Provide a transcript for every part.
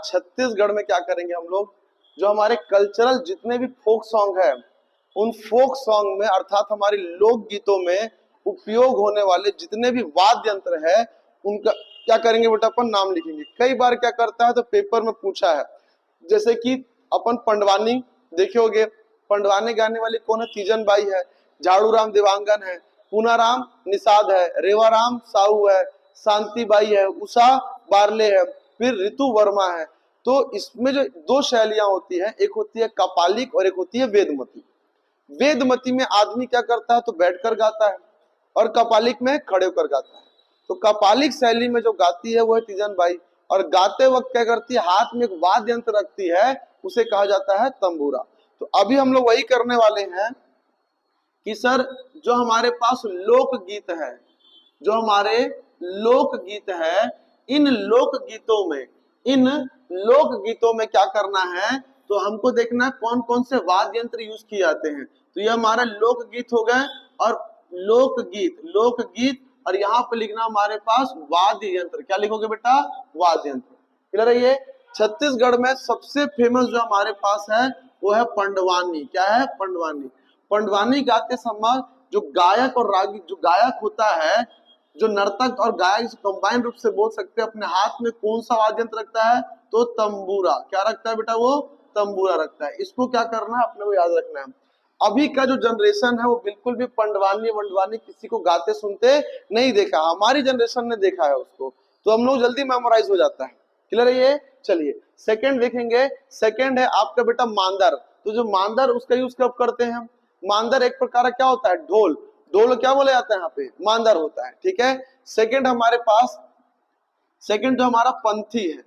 छत्तीसगढ़ में क्या करेंगे हम लोग, जो हमारे कल्चरल जितने भी फोक सॉन्ग है, उन फोक सॉन्ग में अर्थात हमारे लोक गीतों में उपयोग होने वाले जितने भी वाद्य यंत्र है उनका क्या करेंगे बेटा, अपन नाम लिखेंगे। कई बार क्या करता है तो पेपर में पूछा है, जैसे कि अपन पंडवानी देखे होगे, पंडवानी गाने वाली कौन है, तीजन बाई है, झाड़ू राम देवांगन है, पूनाराम निषाद है, रेवाराम साहू है, शांति बाई है, उषा बारले है, फिर ऋतु वर्मा है। तो इसमें जो दो शैलियां होती है, एक होती है कपालिक और एक होती है वेदमती। वेदमती में आदमी क्या करता है तो बैठकर गाता है और कपालिक में खड़े होकर गाता है। तो कपालिक शैली में जो गाती है वो है तीजन बाई, और गाते वक्त क्या करती है, हाथ में एक वाद्य यंत्र रखती है, उसे कहा जाता है तंबूरा। तो अभी हम लोग वही करने वाले हैं कि सर जो हमारे पास लोकगीत है, जो हमारे लोकगीत है, इन लोकगीतों में क्या करना है, तो हमको देखना है कौन कौन से वाद्य यंत्र यूज किए जाते हैं। तो ये हमारा लोकगीत हो गए, और लोकगीत और यहाँ पे लिखना हमारे पास वाद्य यंत्र। क्या लिखोगे बेटा, वाद्य यंत्र। क्लियर है ये। छत्तीसगढ़ में सबसे फेमस जो हमारे पास है वो है पंडवानी। क्या है, पंडवानी। पंडवानी गाते समय जो गायक और रागी, जो गायक होता है, जो नर्तक और गायक कंबाइन रूप से बोल सकते हैं, अपने हाथ में कौन सा वाद्य यंत्र रखता है, तो तंबूरा। क्या रखता है बेटा, वो तंबूरा रखता है। इसको क्या करना है, अपने को याद रखना है। अभी का जो जनरेशन है वो बिल्कुल भी पंडवानी किसी को गाते सुनते नहीं देखा, हमारी जनरेशन ने देखा है उसको, तो हम लोग जल्दी मेमोराइज हो जाता है। क्लियर है ये। चलिए सेकंड देखेंगे। सेकंड है आपका बेटा मांदर। तो जो मांदर उसका यूज कब करते हैं हम, मांदर एक प्रकार का क्या होता है, ढोल। ढोल क्या बोले जाता है यहाँ पे, मांदर होता है। ठीक है। सेकंड हमारे पास, सेकंड जो हमारा पंथी है,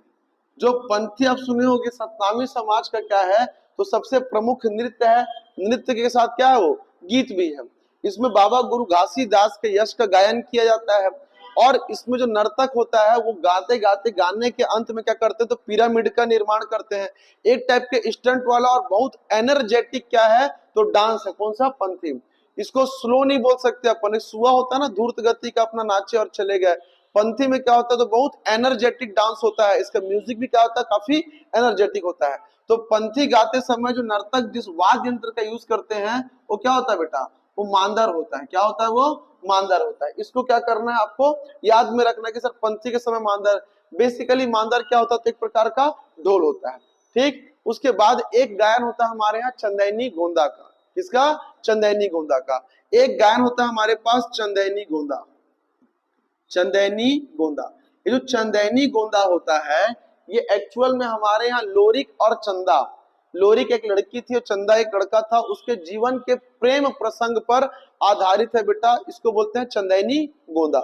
जो पंथी आप सुने होंगे सतनामी समाज का क्या है, तो सबसे प्रमुख नृत्य है। नृत्य के साथ क्या है, वो गीत भी है। इसमें बाबा गुरु घासीदास के यश का गायन किया जाता है, और इसमें जो नर्तक होता है वो गाते गाते गाने के अंत में क्या करते हैं, तो पिरामिड का निर्माण करते हैं, एक टाइप के स्टंट वाला और बहुत एनर्जेटिक क्या है, तो डांस है। कौन सा, पंथी। इसको स्लो नहीं बोल सकते अपन, सुआ होता है ना धूर्त गति का, अपना नाचे और चले गए। पंथी में क्या होता है, तो बहुत एनर्जेटिक डांस होता है, इसका म्यूजिक भी क्या होता है, काफी एनर्जेटिक होता है। तो पंथी गाते समय जो नर्तक जिस वाद्य यंत्र का यूज करते हैं वो क्या होता है बेटा, वो मांदर होता है। क्या होता है, वो मांदर होता है। इसको क्या करना है, आपको याद में रखना है कि सर पंथी के समय मांदर, बेसिकली मांदर क्या होता है, तो एक प्रकार का ढोल होता है। ठीक। उसके बाद एक गायन होता है हमारे यहाँ चंदैनी गोंदा का। किसका, चंदैनी गोंदा का। एक गायन होता है हमारे पास चंदैनी गोंदा, चंदैनी गोंदा। ये जो चंदैनी गोंदा होता है ये एक्चुअल में हमारे यहाँ लोरिक और चंदा, लोरिक एक लड़की थी और चंदा एक लड़का था, उसके जीवन के प्रेम प्रसंग पर आधारित है बेटा, इसको बोलते हैं चंदैनी गोंदा।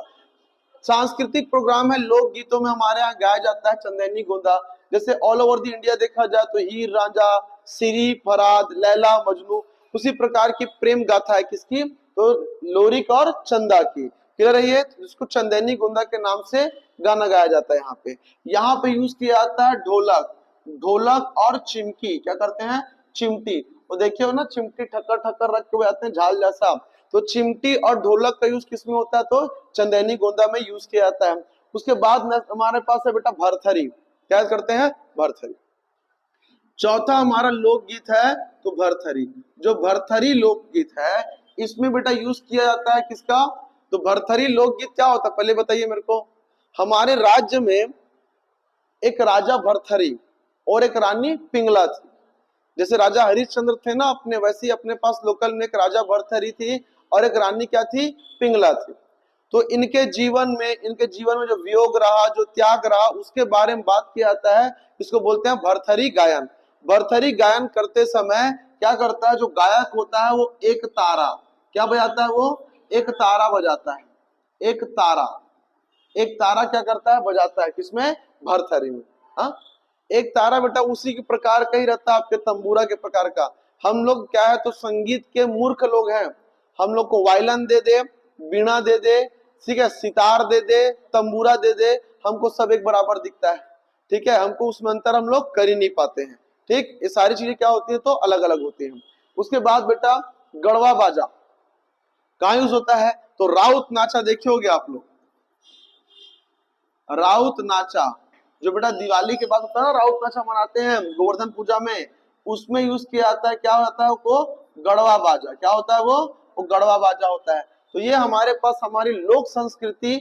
सांस्कृतिक प्रोग्राम है, लोक गीतों में हमारे यहाँ गाया जाता है चंदैनी गोंदा। जैसे ऑल ओवर द इंडिया देखा जाए तो हीर रांझा, सिरी फराद, लैला मजनू, उसी प्रकार की प्रेम गाथा है किसकी, तो लोरिक और चंदा की। क्लियर है ये। जिसको चंदैनी गोंदा के नाम से गाना गाया जाता है। यहाँ पे यूज किया जाता है ढोलक, ढोलक और चिमकी। क्या करते हैं, चिमटी। वो देखिए हो ना, चिमटी ठक्कर ठक्कर रख के बजाते हैं झाल जैसा, तो चिमटी और ढोलक का यूज किसमें होता है, तो चंदैनी गोंदा में यूज किया जाता है। उसके बाद हमारे पास है बेटा भरथरी। क्या करते हैं, भरथरी। चौथा हमारा लोकगीत है तो भरथरी। जो भरथरी लोकगीत है इसमें बेटा यूज किया जाता है किसका, तो भरथरी लोकगीत क्या होता है, पहले बताइए मेरे को। हमारे राज्य में एक राजा भरथरी और एक रानी पिंगला थी। जैसे राजा हरिश्चंद्र थे ना अपने, वैसे ही अपने पास लोकल में एक राजा भरथरी थी और एक रानी क्या थी, पिंगला थी। तो इनके जीवन में जो वियोग रहा, जो त्याग रहा, उसके बारे में बात किया जाता है। इसको बोलते हैं भरथरी गायन। भरथरी गायन करते समय क्या करता है, जो गायक होता है वो एक तारा क्या बजाता है, वो एक तारा बजाता है। एक तारा, एक तारा क्या करता है, बजाता है किसमें, भरथरी में। हाँ, एक तारा बेटा उसी के प्रकार का ही रहता है, आपके तंबूरा के प्रकार का। हम लोग क्या है, तो संगीत के मूर्ख लोग हैं। हम लोग को वायलिन दे दे, बीणा दे दे, ठीक है, सितार दे दे, तंबूरा दे दे, हमको सब एक बराबर दिखता है। ठीक है, हमको उसमें अंतर हम लोग कर ही नहीं पाते हैं। ठीक, ये सारी चीजें क्या होती है, तो अलग अलग होती हैं। उसके बाद बेटा गढ़वा बाजा कहाँ यूज होता है, तो राउत नाचा देखे होगे आप लोग, राउत नाचा। जो बेटा दिवाली के बाद होता है ना, राउत नाचा मनाते हैं गोवर्धन पूजा में, उसमें यूज किया जाता है। क्या होता है वो? गढ़वा बाजा। क्या होता है वो गढ़वा बाजा होता है। तो ये हमारे पास हमारी लोक संस्कृति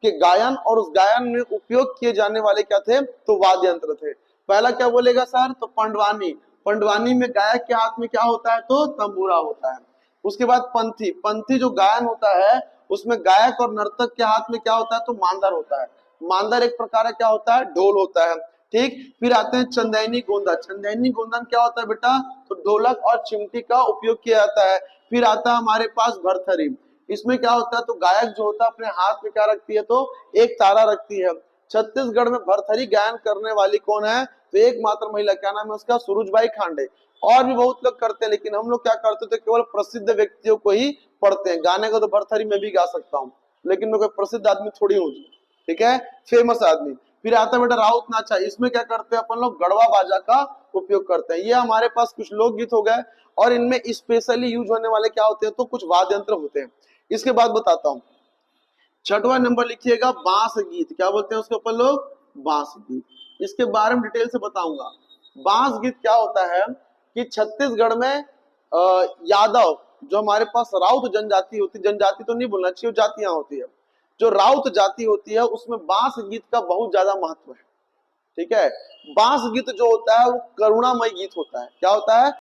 के गायन और उस गायन में उपयोग किए जाने वाले क्या थे? तो वाद्य यंत्र थे। पहला क्या बोलेगा सर? तो पंडवानी। पंडवानी में गायक के हाथ में क्या होता है? तो तंबूरा होता है। उसके बाद पंथी। पंथी जो गायन होता है उसमें गायक और नर्तक के हाथ में क्या होता है? तो मांदर होता है। मांदर एक प्रकार का क्या होता है? ढोल होता है। ठीक। फिर आते हैं चंदैनी गोंदा। चंदैनी गोंदन क्या होता है बेटा? तो ढोलक और चिमटी का उपयोग किया जाता है। फिर आता है हमारे पास भरथरी। इसमें क्या होता है? तो गायक जो होता है अपने हाथ में क्या रखती है? तो एक तारा रखती है। छत्तीसगढ़ में भरथरी गायन करने वाली कौन है? तो एकमात्र महिला। क्या नाम है उसका? सुरुजबाई खांडे। और भी बहुत लोग करते हैं, लेकिन हम लोग क्या करते थे? केवल प्रसिद्ध व्यक्तियों को ही पढ़ते हैं। गाने को तो भरथरी में भी गा सकता हूँ, लेकिन मैं कोई प्रसिद्ध आदमी थोड़ी हूँ। ठीक है, फेमस आदमी। फिर आता है बेटा राउत नाचा। इसमें क्या करते हैं अपन लोग? गढ़वा बाजा का उपयोग करते हैं। ये हमारे पास कुछ लोकगीत हो गए, और इनमें स्पेशली यूज होने वाले क्या होते हैं? तो कुछ वाद्य यंत्र होते हैं। इसके बाद बताता हूँ। छठवां नंबर लिखिएगा बांस गीत। क्या बोलते हैं उसके ऊपर लोग? बांस गीत। इसके बारे में डिटेल से बताऊंगा। बांस गीत क्या होता है कि छत्तीसगढ़ में यादव जो हमारे पास राउत जनजाति होती, जनजाति तो नहीं बोलना चाहिए, जातियां होती है, जो राउत जाति होती है उसमें बांस गीत का बहुत ज्यादा महत्व है। ठीक है, बांस गीत जो होता है वो करुणामय गीत होता है। क्या होता है?